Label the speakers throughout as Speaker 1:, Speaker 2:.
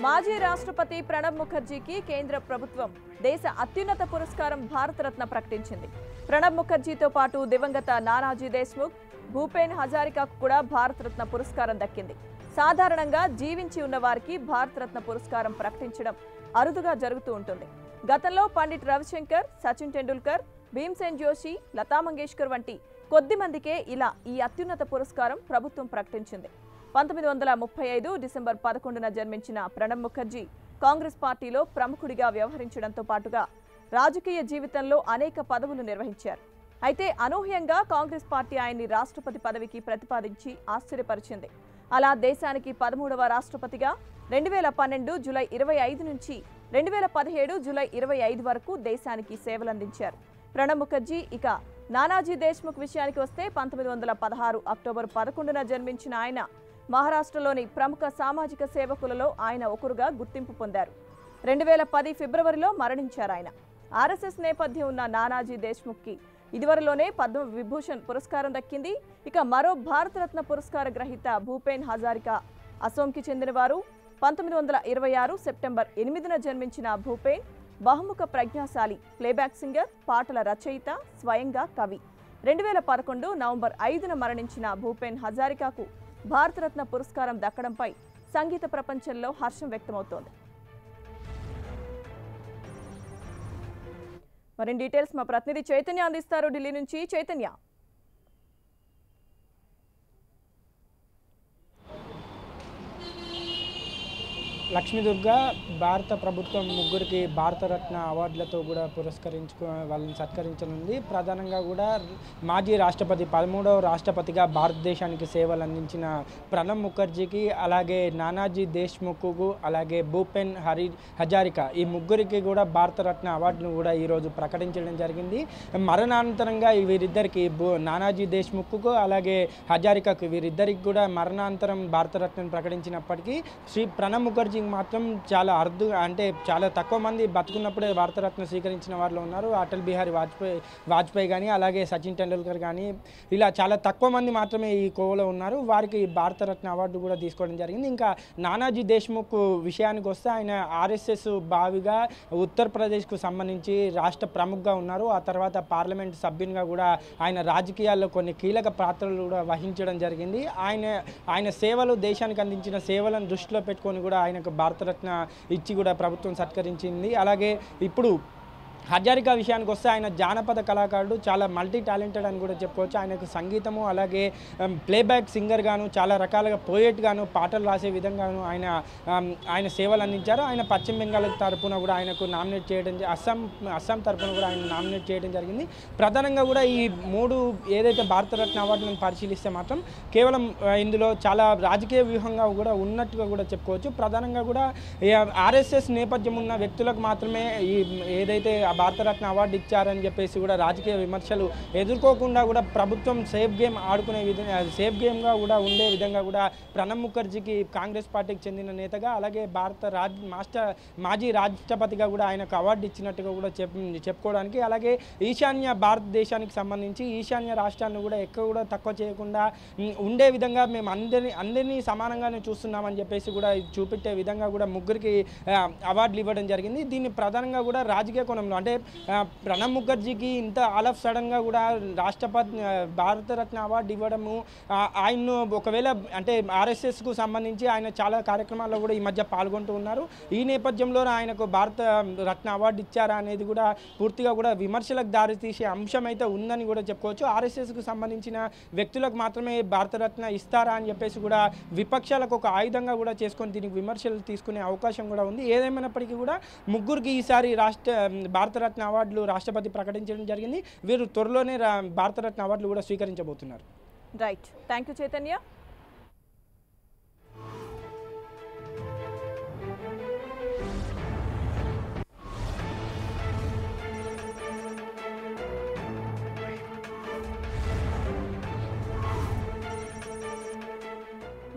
Speaker 1: మాజీ రాష్ట్రపతి ప్రణబ్ ముఖర్జీకి కేంద్ర ప్రభుత్వం దేశ అత్యున్నత పురస్కారం భారతరత్న ప్రకటించింది. ప్రణబ్ ముఖర్జీతో పాటు దివంగత నానాజీ దేశ్ముఖ్, భూపేన్ హజారికాకు కూడా భారతరత్న పురస్కారం దక్కింది. సాధారణంగా జీవించి ఉన్న వారికి భారతరత్న పురస్కారం ప్రకటించడం అరుదుగా జరుగుతూ ఉంటుంది. గతంలో పండిట్ రవిశంకర్, సచిన్ టెండూల్కర్, భీమ్సేన్ జోషి, లతా మంగేష్కర్ వంటి కొద్ది మందికే ఇలా ఈ అత్యున్నత పురస్కారం ప్రభుత్వం ప్రకటించింది. 1935 డిసెంబర్ 11న జన్మించిన ప్రణబ్ ముఖర్జీ కాంగ్రెస్ పార్టీలో ప్రముఖుడిగా వ్యవహరించడంతో పాటుగా రాజకీయ జీవితంలో అనేక పదవులు నిర్వహించారు. అయితే అనూహ్యంగా కాంగ్రెస్ పార్టీ ఆయన్ని రాష్ట్రపతి పదవికి ప్రతిపాదించి ఆశ్చర్యపరిచింది. అలా దేశానికి 13వ రాష్ట్రపతిగా 2012 జూలై 25 నుంచి 2017 జూలై 25 వరకు దేశానికి సేవలందించారు. ప్రణబ్ ముఖర్జీ ఇక నానాజీ దేశ్ముఖ్ విషయానికి వస్తే 1916 అక్టోబర్ 11న జన్మించిన ఆయన మహారాష్ట్రలోని ప్రముఖ సామాజిక సేవకులలో ఆయన ఒకరుగా గుర్తింపు పొందారు. 2010 ఫిబ్రవరిలో మరణించారు ఆయన. ఆర్ఎస్ఎస్ నేపథ్యం ఉన్న నానాజీ దేశ్ముఖ్కి ఇదివరలోనే పద్మ విభూషణ్ పురస్కారం దక్కింది. ఇక మరో భారతరత్న పురస్కార గ్రహీత భూపేన్ హజారికా అసోంకి చెందినవారు. 1926 సెప్టెంబర్ 8న జన్మించిన భూపేన్ బహుముఖ ప్రజ్ఞాశాలి, ప్లేబ్యాక్ సింగర్, పాటల రచయిత, స్వయంగా కవి. 2011 నవంబర్ 5న మరణించిన భూపేన్ హజారికాకు భారతరత్న పురస్కారం దక్కడంపై సంగీత ప్రపంచంలో హర్షం వ్యక్తమవుతోంది. మరిన్ని డీటెయిల్స్ మా ప్రతినిధి చైతన్య అందిస్తారు ఢిల్లీ నుంచి. చైతన్య,
Speaker 2: లక్ష్మీదుర్గ, భారత ప్రభుత్వం ముగ్గురికి భారతరత్న అవార్డులతో కూడా వాళ్ళని సత్కరించనుంది. ప్రధానంగా కూడా మాజీ రాష్ట్రపతి 13వ రాష్ట్రపతిగా భారతదేశానికి సేవలు అందించిన ప్రణబ్ ముఖర్జీకి, అలాగే నానాజీ దేశ్ముఖ్కు, అలాగే భూపేన్ హజారికా ఈ ముగ్గురికి కూడా భారతరత్న అవార్డును కూడా ఈరోజు ప్రకటించడం జరిగింది. మరణానంతరంగా వీరిద్దరికి నానాజీ దేశ్ముఖ్కు అలాగే హజారికాకు వీరిద్దరికి కూడా మరణాంతరం భారతరత్నం ప్రకటించినప్పటికీ ప్రణబ్ ముఖర్జీ మాత్రం చాలా చాలా తక్కువ మంది బతుకున్నప్పుడే భారతరత్న స్వీకరించిన వారిలో ఉన్నారు. అటల్ బిహారీ వాజ్పేయి కానీ, అలాగే సచిన్ టెండూల్కర్ కానీ, ఇలా చాలా తక్కువ మంది మాత్రమే ఈ కోవలో ఉన్నారు. వారికి భారతరత్న అవార్డు కూడా తీసుకోవడం జరిగింది. ఇంకా నానాజీ దేశ్ముఖ్ విషయానికి వస్తే ఆయన ఆర్ఎస్ఎస్ బావిగా ఉత్తరప్రదేశ్కు సంబంధించి రాష్ట్ర ప్రముఖగా ఉన్నారు. ఆ తర్వాత పార్లమెంట్ సభ్యునిగా కూడా ఆయన రాజకీయాల్లో కొన్ని కీలక పాత్రలు కూడా వహించడం జరిగింది. ఆయన సేవలు, దేశానికి అందించిన సేవలను దృష్టిలో పెట్టుకొని కూడా ఆయనకు భారతరత్న ఇచ్చి కూడా ప్రభుత్వం సత్కరించింది. అలాగే ఇప్పుడు హజారికా విషయానికి వస్తే ఆయన జానపద కళాకారుడు, చాలా మల్టీ టాలెంటెడ్ అని కూడా చెప్పుకోవచ్చు. ఆయనకు సంగీతము, అలాగే ప్లేబ్యాక్ సింగర్ గాను, చాలా రకాలుగా పోయెట్ గాను, పాటలు రాసే విధంగాను ఆయన సేవలు అందించారు. ఆయన పశ్చిమ బెంగాల్ తరఫున కూడా ఆయనకు నామినేట్ చేయడం, అస్సాం తరఫున కూడా ఆయన నామినేట్ చేయడం జరిగింది. ప్రధానంగా కూడా ఈ మూడు ఏదైతే భారతరత్న అవార్డులను పరిశీలిస్తే మాత్రం కేవలం ఇందులో చాలా రాజకీయ వ్యూహంగా కూడా ఉన్నట్టుగా కూడా చెప్పుకోవచ్చు. ప్రధానంగా కూడా ఆర్ఎస్ఎస్ నేపథ్యం ఉన్న వ్యక్తులకు మాత్రమే ఏదైతే భారతరత్న అవార్డు ఇచ్చారని చెప్పేసి కూడా రాజకీయ విమర్శలు ఎదుర్కోకుండా కూడా ప్రభుత్వం సేఫ్ గేమ్ ఆడుకునే విధంగా, సేఫ్ గేమ్గా కూడా ఉండే విధంగా కూడా ప్రణబ్ ముఖర్జీకి కాంగ్రెస్ పార్టీకి చెందిన నేతగా, అలాగే మాజీ రాష్ట్రపతిగా కూడా ఆయనకు అవార్డు ఇచ్చినట్టుగా కూడా చెప్పుకోవడానికి, అలాగే ఈశాన్య భారతదేశానికి సంబంధించి ఈశాన్య రాష్ట్రాన్ని కూడా ఎక్కువ కూడా తక్కువ చేయకుండా ఉండే విధంగా మేము అందరినీ సమానంగానే చూస్తున్నామని చెప్పేసి కూడా చూపెట్టే విధంగా కూడా ముగ్గురికి అవార్డులు ఇవ్వడం జరిగింది. దీన్ని ప్రధానంగా కూడా రాజకీయ కోణంలో, అంటే ప్రణబ్ ముఖర్జీకి ఇంత ఆల్ ఆఫ్ సడన్గా కూడా రాష్ట్రపతి భారతరత్న అవార్డు ఇవ్వడము, ఆయన్ను ఒకవేళ అంటే ఆర్ఎస్ఎస్కు సంబంధించి ఆయన చాలా కార్యక్రమాల్లో కూడా ఈ మధ్య పాల్గొంటూ ఉన్నారు. ఈ నేపథ్యంలో ఆయనకు భారత రత్న అవార్డు ఇచ్చారా అనేది కూడా పూర్తిగా కూడా విమర్శలకు దారితీసే అంశం అయితే ఉందని కూడా చెప్పుకోవచ్చు. ఆర్ఎస్ఎస్కు సంబంధించిన వ్యక్తులకు మాత్రమే భారతరత్న ఇస్తారా అని చెప్పేసి కూడా విపక్షాలకు ఒక ఆయుధంగా కూడా చేసుకొని దీనికి విమర్శలు తీసుకునే అవకాశం కూడా ఉంది. ఏదేమైనప్పటికీ కూడా ముగ్గురికి ఈసారి భారతరత్న అవార్డులు రాష్ట్రపతి ప్రకటించడం జరిగింది. వీరు త్వరలోనే భారతరత్న అవార్డులు కూడా స్వీకరించబోతున్నారు.
Speaker 1: Right, thank you Chaitanya.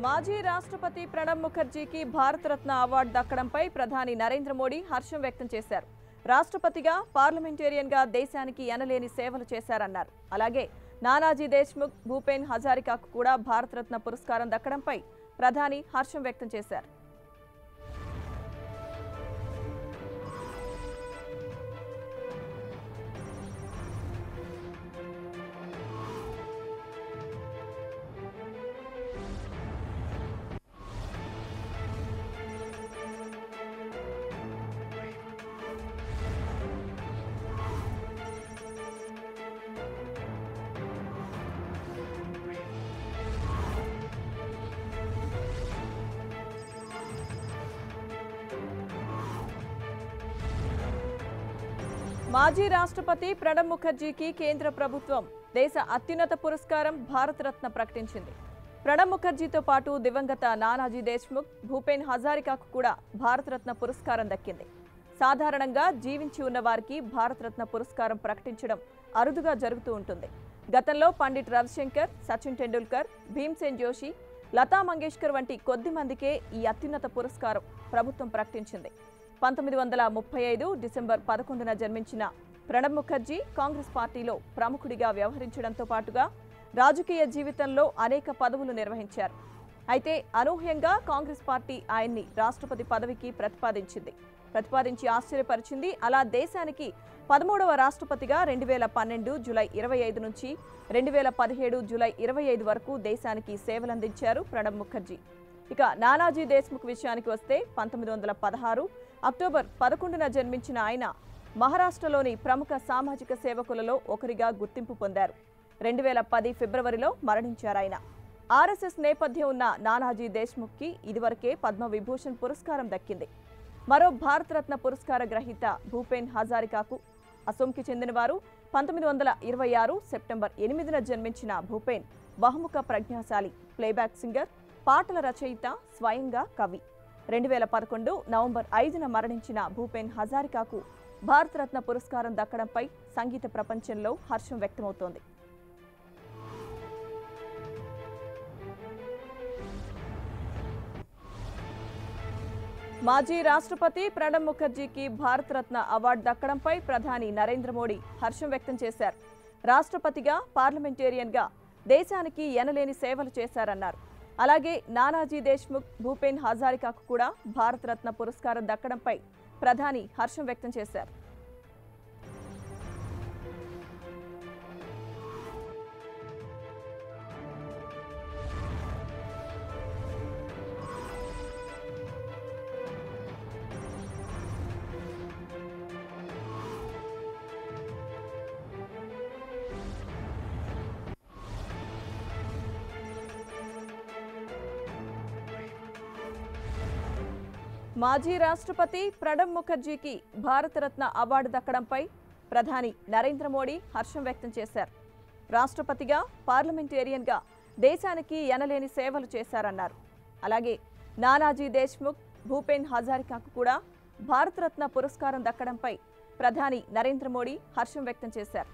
Speaker 1: మాజీ రాష్ట్రపతి ప్రణబ్ ముఖర్జీకి భారతరత్న అవార్డు దక్కడంపై ప్రధాని నరేంద్ర మోడీ హర్షం వ్యక్తం చేశారు. రాష్ట్రపతిగా, పార్లమెంటేరియన్గా దేశానికి ఎనలేని సేవలు చేశారన్నారు. అలాగే నానాజీ దేశ్ముఖ్, భూపేన్ హజారికాకు కూడా భారతరత్న పురస్కారం దక్కడంపై ప్రధాని హర్షం వ్యక్తం చేశారు. మాజీ రాష్ట్రపతి ప్రణబ్ ముఖర్జీకి కేంద్ర ప్రభుత్వం దేశ అత్యున్నత పురస్కారం భారతరత్న ప్రకటించింది. ప్రణబ్ ముఖర్జీతో పాటు దివంగత నానాజీ దేశ్ముఖ్, భూపేన్ హజారికాకు కూడా భారతరత్న పురస్కారం దక్కింది. సాధారణంగా జీవించి ఉన్న వారికి భారతరత్న పురస్కారం ప్రకటించడం అరుదుగా జరుగుతూ ఉంటుంది. గతంలో పండిట్ రవిశంకర్, సచిన్ టెండూల్కర్, భీమ్సేన్ జోషి, లతా మంగేష్కర్ వంటి కొద్ది మందికే ఈ అత్యున్నత పురస్కారం ప్రభుత్వం ప్రకటించింది. 1935 డిసెంబర్ 11న జన్మించిన ప్రణబ్ ముఖర్జీ కాంగ్రెస్ పార్టీలో ప్రముఖుడిగా వ్యవహరించడంతో పాటుగా రాజకీయ జీవితంలో అనేక పదవులు నిర్వహించారు. అయితే అనూహ్యంగా కాంగ్రెస్ పార్టీ ఆయన్ని రాష్ట్రపతి పదవికి ప్రతిపాదించి ఆశ్చర్యపరిచింది. అలా దేశానికి 13వ రాష్ట్రపతిగా 2012 జూలై 25 నుంచి 2017 జూలై 25 వరకు దేశానికి సేవలందించారు ప్రణబ్ ముఖర్జీ. ఇక నానాజీ దేశ్ముఖ్ విషయానికి వస్తే 1916 అక్టోబర్ 11న జన్మించిన ఆయన మహారాష్ట్రలోని ప్రముఖ సామాజిక సేవకులలో ఒకరిగా గుర్తింపు పొందారు. 2010 ఫిబ్రవరిలో మరణించారాయన. ఆర్ఎస్ఎస్ నేపథ్యం ఉన్న నానాజీ దేశ్ముఖ్కి ఇదివరకే పద్మవిభూషణ్ పురస్కారం దక్కింది. మరో భారతరత్న పురస్కార గ్రహీత భూపేన్ హజారికాకు అసోంకి చెందినవారు. 1926 సెప్టెంబర్ 8న జన్మించిన భూపేన్ బహుముఖ ప్రజ్ఞాశాలి, ప్లేబ్యాక్ సింగర్, పాటల రచయిత, స్వయంగా కవి. 2011 నవంబర్ 5న మరణించిన భూపేన్ హజారికాకు భారతరత్న పురస్కారం దక్కడంపై సంగీత ప్రపంచంలో హర్షం వ్యక్తమవుతోంది. మాజీ రాష్ట్రపతి ప్రణబ్ ముఖర్జీకి భారతరత్న అవార్డు దక్కడంపై ప్రధాని నరేంద్ర మోడీ హర్షం వ్యక్తం చేశారు. రాష్ట్రపతిగా, పార్లమెంటేరియన్గా దేశానికి ఎనలేని సేవలు చేశారన్నారు. అలాగే నానాజీ దేశ్ముఖ్, భూపేన్ హజారికాకు కూడా భారతరత్న పురస్కారం దక్కడంపై ప్రధాని హర్షం వ్యక్తం చేశారు. మాజీ రాష్ట్రపతి ప్రణబ్ ముఖర్జీకి భారతరత్న అవార్డు దక్కడంపై ప్రధాని నరేంద్ర మోడీ హర్షం వ్యక్తం చేశారు. రాష్ట్రపతిగా, పార్లమెంటేరియన్గా దేశానికి ఎనలేని సేవలు చేశారన్నారు. అలాగే నానాజీ దేశ్ముఖ్, భూపేన్ హజారికాకు కూడా భారతరత్న పురస్కారం దక్కడంపై ప్రధాని నరేంద్ర మోడీ హర్షం వ్యక్తం చేశారు.